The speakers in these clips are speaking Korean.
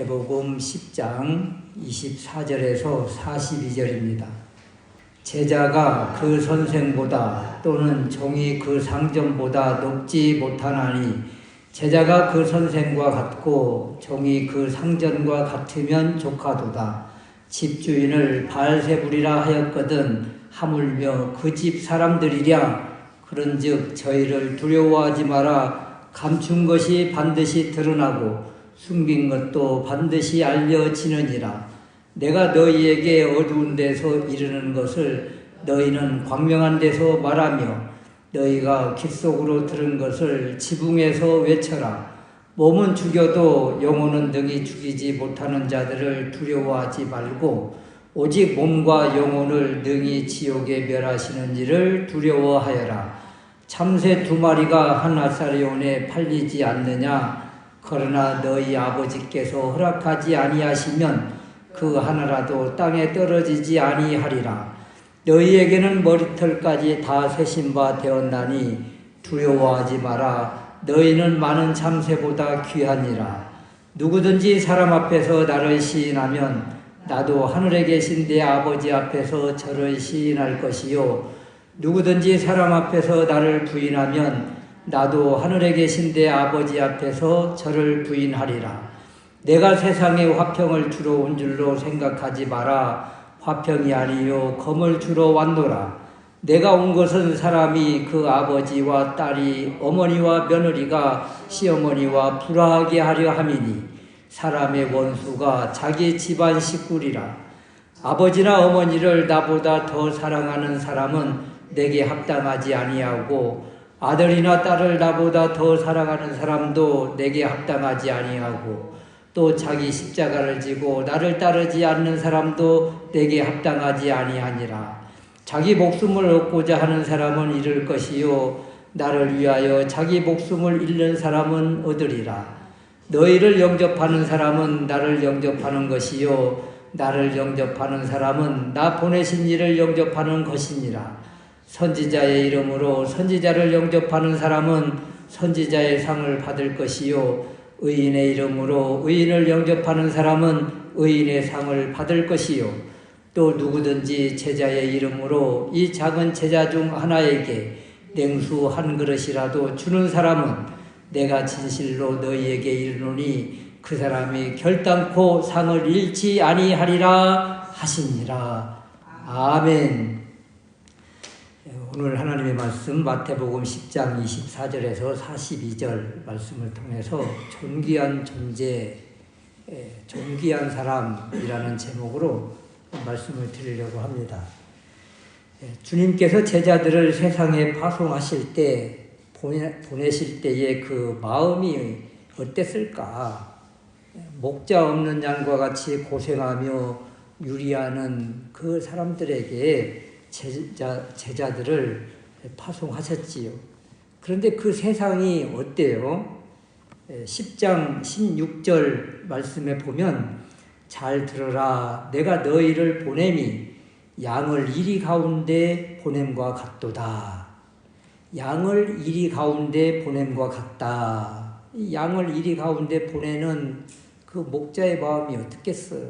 마태복음 10장 24절에서 42절입니다. 제자가 그 선생보다 또는 종이 그 상전보다 높지 못하나니 제자가 그 선생과 같고 종이 그 상전과 같으면 조카도다. 집주인을 바알세불이라 하였거든 하물며 그 집 사람들이랴. 그런즉 저희를 두려워하지 마라. 감춘 것이 반드시 드러나고 숨긴 것도 반드시 알려지느니라. 내가 너희에게 어두운 데서 이르는 것을 너희는 광명한 데서 말하며 너희가 귓속으로 들은 것을 지붕에서 외쳐라. 몸은 죽여도 영혼은 능히 죽이지 못하는 자들을 두려워하지 말고 오직 몸과 영혼을 능히 지옥에 멸하시는 이를 두려워하여라. 참새 2마리가 한 아사리온에 팔리지 않느냐. 그러나 너희 아버지께서 허락하지 아니하시면 그 하나라도 땅에 떨어지지 아니하리라. 너희에게는 머리털까지 다 세신 바 되었나니 두려워하지 마라. 너희는 많은 참새보다 귀하니라. 누구든지 사람 앞에서 나를 시인하면 나도 하늘에 계신 내 아버지 앞에서 저를 시인할 것이요. 누구든지 사람 앞에서 나를 부인하면 나도 하늘에 계신 내 아버지 앞에서 저를 부인하리라. 내가 세상에 화평을 주러 온 줄로 생각하지 마라. 화평이 아니요 검을 주러 왔노라. 내가 온 것은 사람이 그 아버지와 딸이 어머니와 며느리가 시어머니와 불화하게 하려 함이니 사람의 원수가 자기 집안 식구리라. 아버지나 어머니를 나보다 더 사랑하는 사람은 내게 합당하지 아니하고 아들이나 딸을 나보다 더 사랑하는 사람도 내게 합당하지 아니하고 또 자기 십자가를 지고 나를 따르지 않는 사람도 내게 합당하지 아니하니라. 자기 목숨을 얻고자 하는 사람은 잃을 것이요 나를 위하여 자기 목숨을 잃는 사람은 얻으리라. 너희를 영접하는 사람은 나를 영접하는 것이요 나를 영접하는 사람은 나 보내신 이를 영접하는 것이니라. 선지자의 이름으로 선지자를 영접하는 사람은 선지자의 상을 받을 것이요 의인의 이름으로 의인을 영접하는 사람은 의인의 상을 받을 것이요 또 누구든지 제자의 이름으로 이 작은 제자 중 하나에게 냉수 한 그릇이라도 주는 사람은 내가 진실로 너희에게 이르노니 그 사람이 결단코 상을 잃지 아니하리라 하시니라. 아멘. 오늘 하나님의 말씀 마태복음 10장 24절에서 42절 말씀을 통해서 존귀한 존재, 존귀한 사람이라는 제목으로 말씀을 드리려고 합니다. 주님께서 제자들을 세상에 파송하실 때 보내실 때의 그 마음이 어땠을까? 목자 없는 양과 같이 고생하며 유리하는 그 사람들에게 제자들을 파송하셨지요. 그런데 그 세상이 어때요? 10장 16절 말씀에 보면 잘 들어라. 내가 너희를 보냄이 양을 이리 가운데 보냄과 같도다. 양을 이리 가운데 보냄과 같다. 이 양을 이리 가운데 보내는 그 목자의 마음이 어떻겠어요?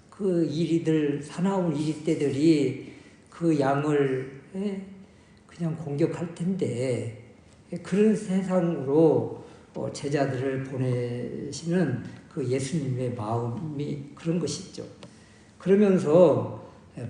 그 이리들, 사나운 이리떼들이 그 양을 그냥 공격할 텐데 그런 세상으로 제자들을 보내시는 그 예수님의 마음이 그런 것이죠. 그러면서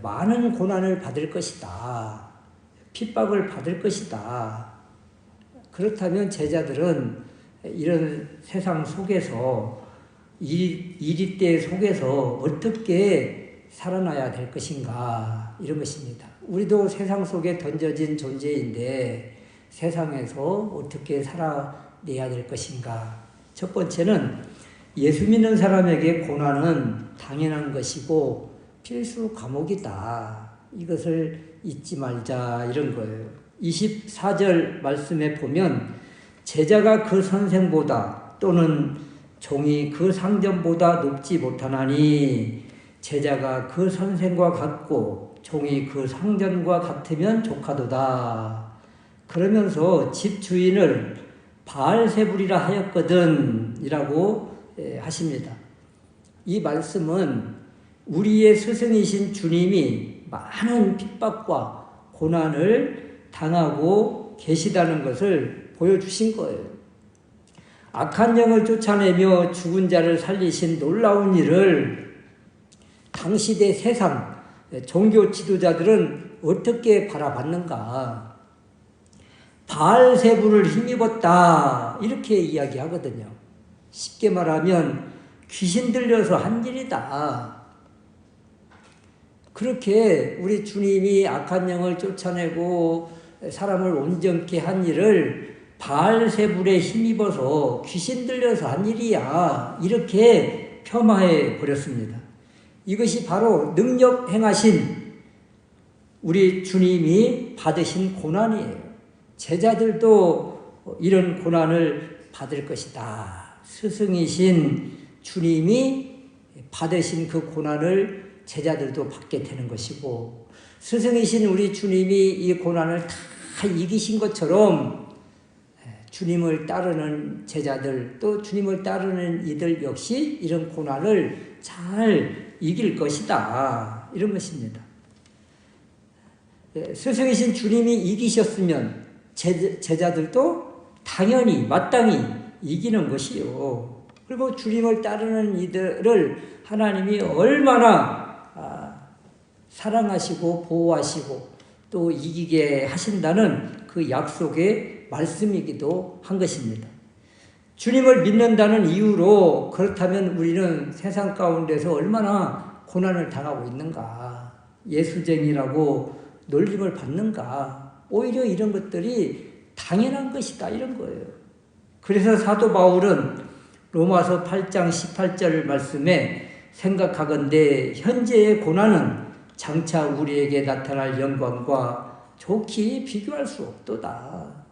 많은 고난을 받을 것이다. 핍박을 받을 것이다. 그렇다면 제자들은 이런 세상 속에서 이리때 속에서 어떻게 살아나야 될 것인가 이런 것입니다. 우리도 세상 속에 던져진 존재인데 세상에서 어떻게 살아내야 될 것인가. 첫 번째는 예수 믿는 사람에게 고난은 당연한 것이고 필수 과목이다. 이것을 잊지 말자 이런 거예요. 24절 말씀에 보면 제자가 그 선생보다 또는 종이 그 상전보다 높지 못하나니 제자가 그 선생과 같고 종이 그 상전과 같으면 조카도다. 그러면서 집 주인을 바알세불이라 하였거든 이라고 하십니다. 이 말씀은 우리의 스승이신 주님이 많은 핍박과 고난을 당하고 계시다는 것을 보여주신 거예요. 악한 영을 쫓아내며 죽은 자를 살리신 놀라운 일을 당시대 세상 종교 지도자들은 어떻게 바라봤는가? 바알세불을 힘입었다 이렇게 이야기하거든요. 쉽게 말하면 귀신 들려서 한 일이다. 그렇게 우리 주님이 악한 영을 쫓아내고 사람을 온전케 한 일을 바알세불에 힘입어서 귀신 들려서 한 일이야 이렇게 폄하해 버렸습니다. 이것이 바로 능력 행하신 우리 주님이 받으신 고난이에요. 제자들도 이런 고난을 받을 것이다. 스승이신 주님이 받으신 그 고난을 제자들도 받게 되는 것이고, 스승이신 우리 주님이 이 고난을 다 이기신 것처럼 주님을 따르는 제자들, 또 주님을 따르는 이들 역시 이런 고난을 잘 이길 것이다. 이런 것입니다. 스승이신 주님이 이기셨으면 제자들도 당연히 마땅히 이기는 것이요. 그리고 주님을 따르는 이들을 하나님이 얼마나 사랑하시고 보호하시고 또 이기게 하신다는 그 약속의 말씀이기도 한 것입니다. 주님을 믿는다는 이유로 그렇다면 우리는 세상 가운데서 얼마나 고난을 당하고 있는가, 예수쟁이라고 놀림을 받는가, 오히려 이런 것들이 당연한 것이다 이런 거예요. 그래서 사도 바울은 로마서 8장 18절 말씀에 생각하건대 현재의 고난은 장차 우리에게 나타날 영광과 좋게 비교할 수 없도다.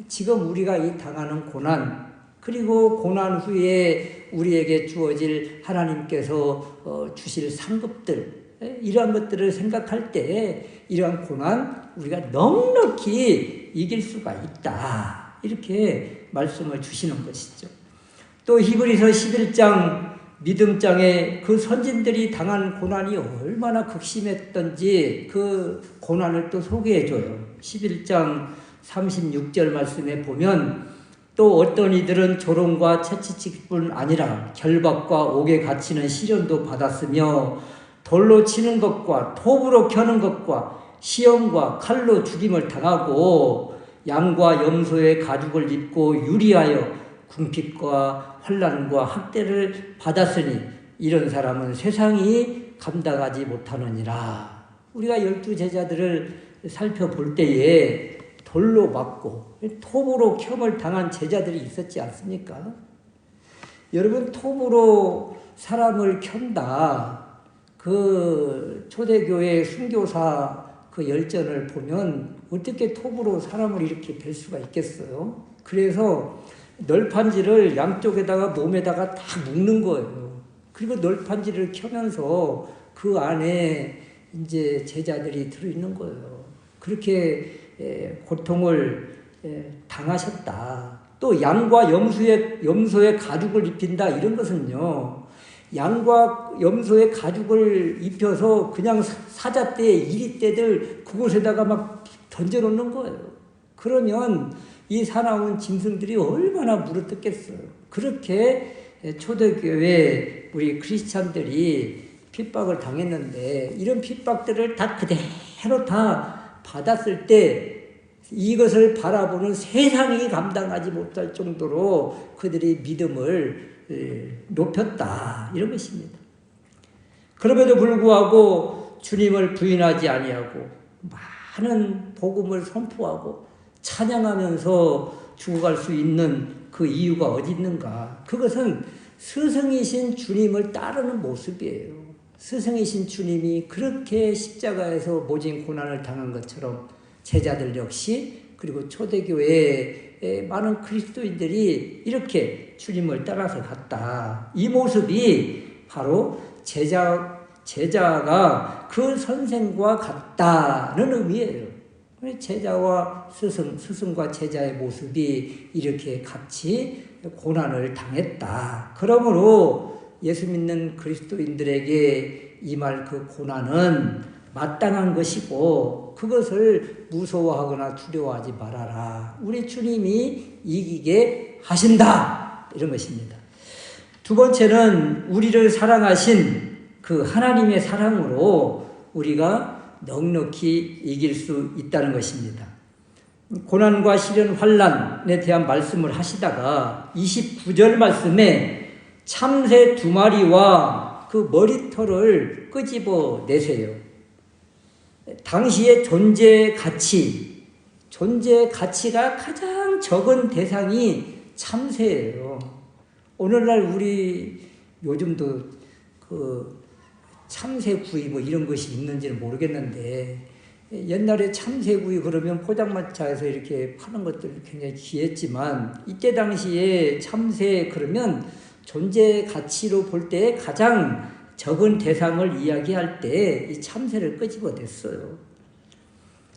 지금 우리가 이 당하는 고난, 그리고 고난 후에 우리에게 주어질 하나님께서 주실 상급들, 이러한 것들을 생각할 때 이러한 고난 우리가 넉넉히 이길 수가 있다. 이렇게 말씀을 주시는 것이죠. 또 히브리서 11장 믿음장에 그 선진들이 당한 고난이 얼마나 극심했던지 그 고난을 또 소개해줘요. 11장 36절 말씀에 보면 또 어떤 이들은 조롱과 채찍뿐 아니라 결박과 옥에 갇히는 시련도 받았으며 돌로 치는 것과 톱으로 켜는 것과 시험과 칼로 죽임을 당하고 양과 염소의 가죽을 입고 유리하여 궁핍과 환난과 학대를 받았으니 이런 사람은 세상이 감당하지 못하느니라. 우리가 12제자들을 살펴볼 때에 돌로 맞고 톱으로 켬을 당한 제자들이 있었지 않습니까? 여러분, 톱으로 사람을 켠다. 그 초대교회 순교사 그 열전을 보면 어떻게 톱으로 사람을 이렇게 벨 수가 있겠어요? 그래서 널판지를 양쪽에다가 몸에다가 다 묶는 거예요. 그리고 널판지를 켜면서 그 안에 이제 제자들이 들어있는 거예요. 그렇게 고통을 당하셨다. 또 양과 염소의 가죽을 입힌다. 이런 것은요, 양과 염소의 가죽을 입혀서 그냥 사자떼, 이리떼들 그곳에다가 막 던져놓는 거예요. 그러면 이 사나운 짐승들이 얼마나 물어뜯겠어요. 그렇게 초대교회 우리 크리스찬들이 핍박을 당했는데 이런 핍박들을 다 그대로 다 받았을 때 이것을 바라보는 세상이 감당하지 못할 정도로 그들이 믿음을 높였다. 이런 것입니다. 그럼에도 불구하고 주님을 부인하지 아니하고 많은 복음을 선포하고 찬양하면서 죽어갈 수 있는 그 이유가 어디 있는가? 그것은 스승이신 주님을 따르는 모습이에요. 스승이신 주님이 그렇게 십자가에서 모진 고난을 당한 것처럼 제자들 역시, 그리고 초대교회의 많은 그리스도인들이 이렇게 주님을 따라서 갔다. 이 모습이 바로 제자가 그 선생과 같다는 의미예요. 제자와 스승과 제자의 모습이 이렇게 같이 고난을 당했다. 그러므로 예수 믿는 그리스도인들에게 임할 그 고난은 마땅한 것이고 그것을 무서워하거나 두려워하지 말아라. 우리 주님이 이기게 하신다. 이런 것입니다. 두 번째는 우리를 사랑하신 그 하나님의 사랑으로 우리가 넉넉히 이길 수 있다는 것입니다. 고난과 시련, 환난에 대한 말씀을 하시다가 29절 말씀에 참새 2마리와 그 머리털을 끄집어 내세요. 당시의 존재 가치가 가장 적은 대상이 참새예요. 오늘날 우리 요즘도 그 참새구이 뭐 이런 것이 있는지는 모르겠는데 옛날에 참새구이 그러면 포장마차에서 이렇게 파는 것들 굉장히 귀했지만 이때 당시에 참새 그러면 존재 가치로 볼 때 가장 적은 대상을 이야기할 때 이 참새를 끄집어냈어요.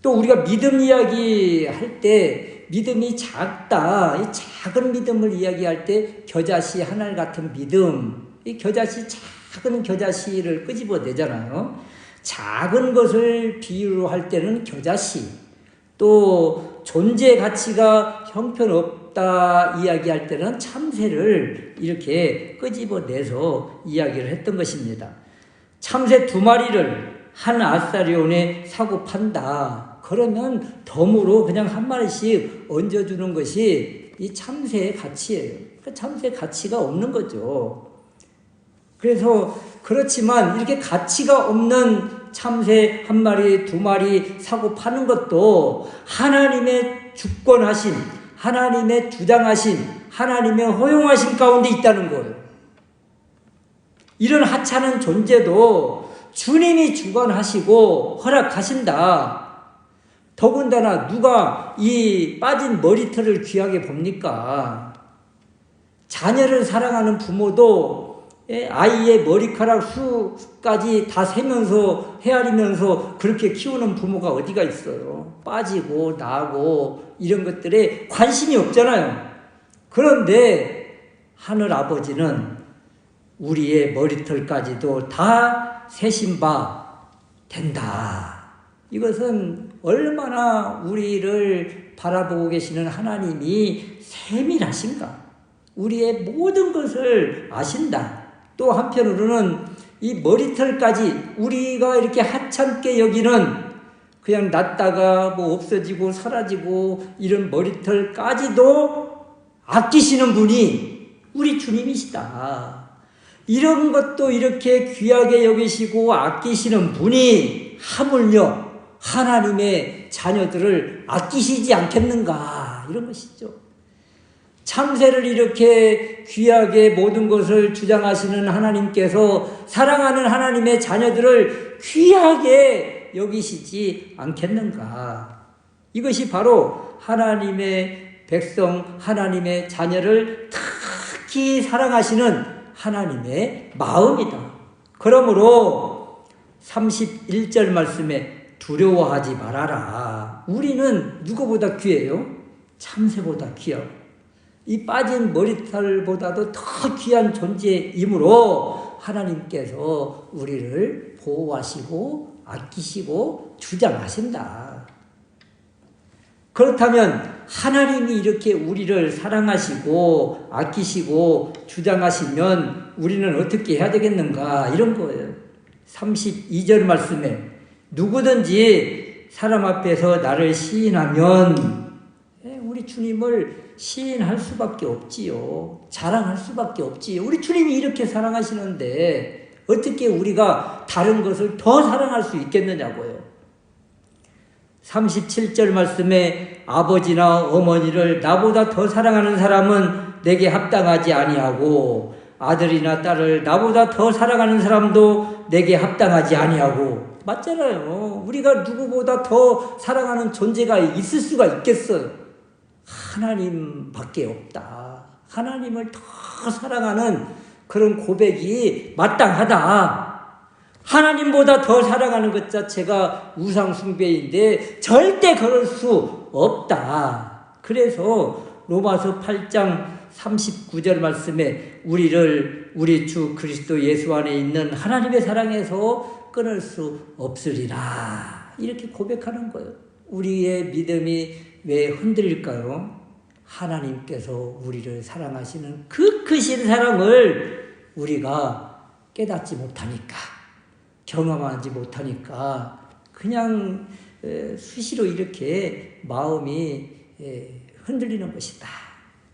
또 우리가 믿음 이야기할 때 믿음이 작다, 이 작은 믿음을 이야기할 때 겨자씨 하늘 같은 믿음, 이 작은 겨자씨를 끄집어내잖아요. 작은 것을 비유로 할 때는 겨자씨, 또 존재 가치가 형편없다 이야기할 때는 참새를 이렇게 끄집어내서 이야기를 했던 것입니다. 참새 2마리를 한 아사리온에 사고 판다. 그러면 덤으로 그냥 한 마리씩 얹어주는 것이 이 참새의 가치예요. 그 참새 가치가 없는 거죠. 그래서 그렇지만 이렇게 가치가 없는 참새 1마리, 2마리 사고 파는 것도 하나님의 주권하신, 하나님의 주장하신, 하나님의 허용하신 가운데 있다는 거예요. 이런 하찮은 존재도 주님이 주관하시고 허락하신다. 더군다나 누가 이 빠진 머리털을 귀하게 봅니까? 자녀를 사랑하는 부모도 아이의 머리카락 수까지 다 세면서 헤아리면서 그렇게 키우는 부모가 어디가 있어요. 빠지고 나고 이런 것들에 관심이 없잖아요. 그런데 하늘 아버지는 우리의 머리털까지도 다 세신 바 된다. 이것은 얼마나 우리를 바라보고 계시는 하나님이 세밀하신가. 우리의 모든 것을 아신다. 또 한편으로는 이 머리털까지 우리가 이렇게 하찮게 여기는 그냥 났다가 뭐 없어지고 사라지고 이런 머리털까지도 아끼시는 분이 우리 주님이시다. 이런 것도 이렇게 귀하게 여기시고 아끼시는 분이 하물며 하나님의 자녀들을 아끼시지 않겠는가 이런 것이죠. 참새를 이렇게 귀하게 모든 것을 주장하시는 하나님께서 사랑하는 하나님의 자녀들을 귀하게 여기시지 않겠는가. 이것이 바로 하나님의 백성, 하나님의 자녀를 특히 사랑하시는 하나님의 마음이다. 그러므로 31절 말씀에 두려워하지 말아라. 우리는 누구보다 귀해요? 참새보다 귀하고 이 빠진 머리털보다도 더 귀한 존재이므로 하나님께서 우리를 보호하시고 아끼시고 주장하신다. 그렇다면 하나님이 이렇게 우리를 사랑하시고 아끼시고 주장하시면 우리는 어떻게 해야 되겠는가 이런 거예요. 32절 말씀에 누구든지 사람 앞에서 나를 시인하면 우리 주님을 시인할 수밖에 없지요. 자랑할 수밖에 없지요. 우리 주님이 이렇게 사랑하시는데 어떻게 우리가 다른 것을 더 사랑할 수 있겠느냐고요. 37절 말씀에 아버지나 어머니를 나보다 더 사랑하는 사람은 내게 합당하지 아니하고 아들이나 딸을 나보다 더 사랑하는 사람도 내게 합당하지 아니하고 맞잖아요. 우리가 누구보다 더 사랑하는 존재가 있을 수가 있겠어요. 하나님밖에 없다. 하나님을 더 사랑하는 그런 고백이 마땅하다. 하나님보다 더 사랑하는 것 자체가 우상 숭배인데 절대 그럴 수 없다. 그래서 로마서 8장 39절 말씀에 우리 주 그리스도 예수 안에 있는 하나님의 사랑에서 끊을 수 없으리라. 이렇게 고백하는 거예요. 우리의 믿음이 왜 흔들릴까요? 하나님께서 우리를 사랑하시는 그 크신 사랑을 우리가 깨닫지 못하니까, 경험하지 못하니까 그냥 수시로 이렇게 마음이 흔들리는 것이다.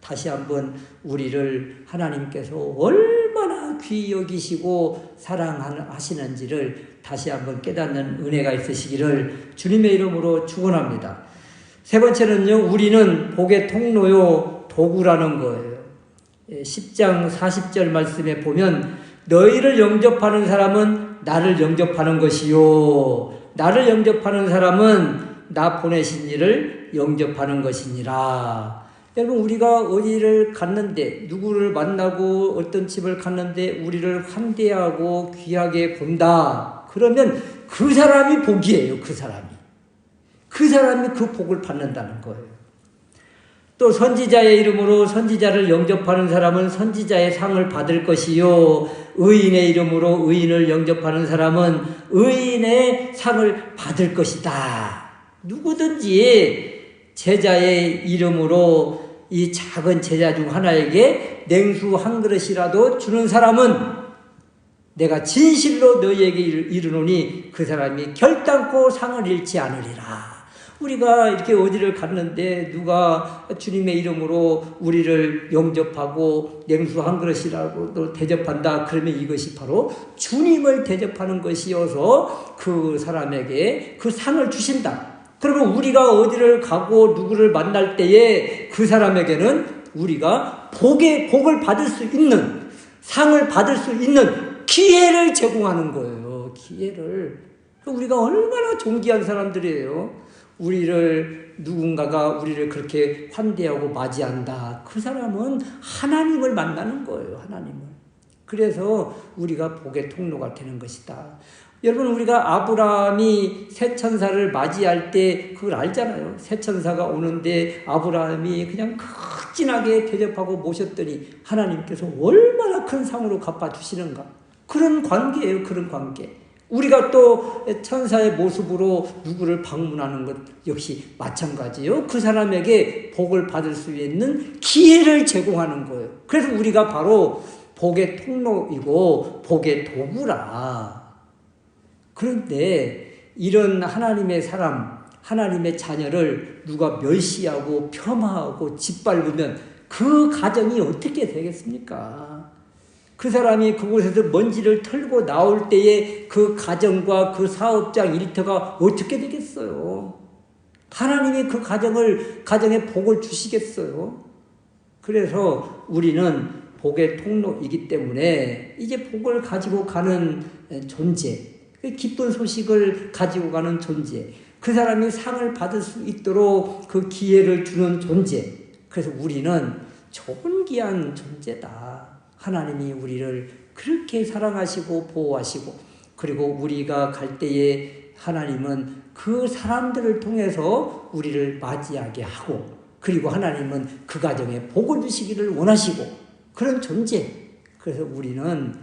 다시 한번 우리를 하나님께서 얼마나 귀히 여기시고 사랑하시는지를 다시 한번 깨닫는 은혜가 있으시기를 주님의 이름으로 축원합니다. 세 번째는요, 우리는 복의 통로요 도구라는 거예요. 10장 40절 말씀에 보면 너희를 영접하는 사람은 나를 영접하는 것이요 나를 영접하는 사람은 나 보내신 이를 영접하는 것이니라. 여러분, 우리가 어디를 갔는데, 누구를 만나고 어떤 집을 갔는데 우리를 환대하고 귀하게 본다. 그러면 그 사람이 복이에요. 그 사람이 그 복을 받는다는 거예요. 또 선지자의 이름으로 선지자를 영접하는 사람은 선지자의 상을 받을 것이요 의인의 이름으로 의인을 영접하는 사람은 의인의 상을 받을 것이다. 누구든지 제자의 이름으로 이 작은 제자 중 하나에게 냉수 한 그릇이라도 주는 사람은 내가 진실로 너희에게 이르노니 그 사람이 결단코 상을 잃지 않으리라. 우리가 이렇게 어디를 갔는데 누가 주님의 이름으로 우리를 영접하고 냉수 한 그릇이라고 대접한다. 그러면 이것이 바로 주님을 대접하는 것이어서 그 사람에게 그 상을 주신다. 그러면 우리가 어디를 가고 누구를 만날 때에 그 사람에게는 우리가 복을 받을 수 있는, 상을 받을 수 있는 기회를 제공하는 거예요. 기회를. 우리가 얼마나 존귀한 사람들이에요. 누군가가 우리를 그렇게 환대하고 맞이한다. 그 사람은 하나님을 만나는 거예요. 하나님을. 그래서 우리가 복의 통로가 되는 것이다. 여러분, 우리가 아브라함이 새 천사를 맞이할 때 그걸 알잖아요. 새 천사가 오는데 아브라함이 그냥 극진하게 대접하고 모셨더니 하나님께서 얼마나 큰 상으로 갚아주시는가. 그런 관계예요. 그런 관계. 우리가 또 천사의 모습으로 누구를 방문하는 것 역시 마찬가지예요. 그 사람에게 복을 받을 수 있는 기회를 제공하는 거예요. 그래서 우리가 바로 복의 통로이고 복의 도구라. 그런데 이런 하나님의 사람, 하나님의 자녀를 누가 멸시하고 폄하하고 짓밟으면 그 가정이 어떻게 되겠습니까? 그 사람이 그곳에서 먼지를 털고 나올 때에 그 가정과 그 사업장 일터가 어떻게 되겠어요? 하나님이 그 가정에 복을 주시겠어요? 그래서 우리는 복의 통로이기 때문에 이제 복을 가지고 가는 존재, 기쁜 소식을 가지고 가는 존재, 그 사람이 상을 받을 수 있도록 그 기회를 주는 존재. 그래서 우리는 존귀한 존재다. 하나님이 우리를 그렇게 사랑하시고 보호하시고, 그리고 우리가 갈 때에 하나님은 그 사람들을 통해서 우리를 맞이하게 하고, 그리고 하나님은 그 가정에 복을 주시기를 원하시고, 그런 존재. 그래서 우리는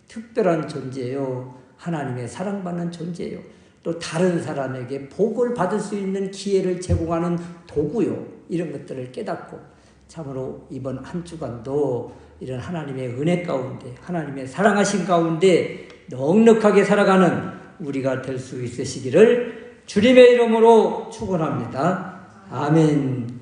특별한 존재예요. 하나님의 사랑받는 존재예요. 또 다른 사람에게 복을 받을 수 있는 기회를 제공하는 도구요. 이런 것들을 깨닫고, 참으로 이번 한 주간도 이런 하나님의 은혜 가운데, 하나님의 사랑하신 가운데 넉넉하게 살아가는 우리가 될 수 있으시기를 주님의 이름으로 축원합니다. 아멘.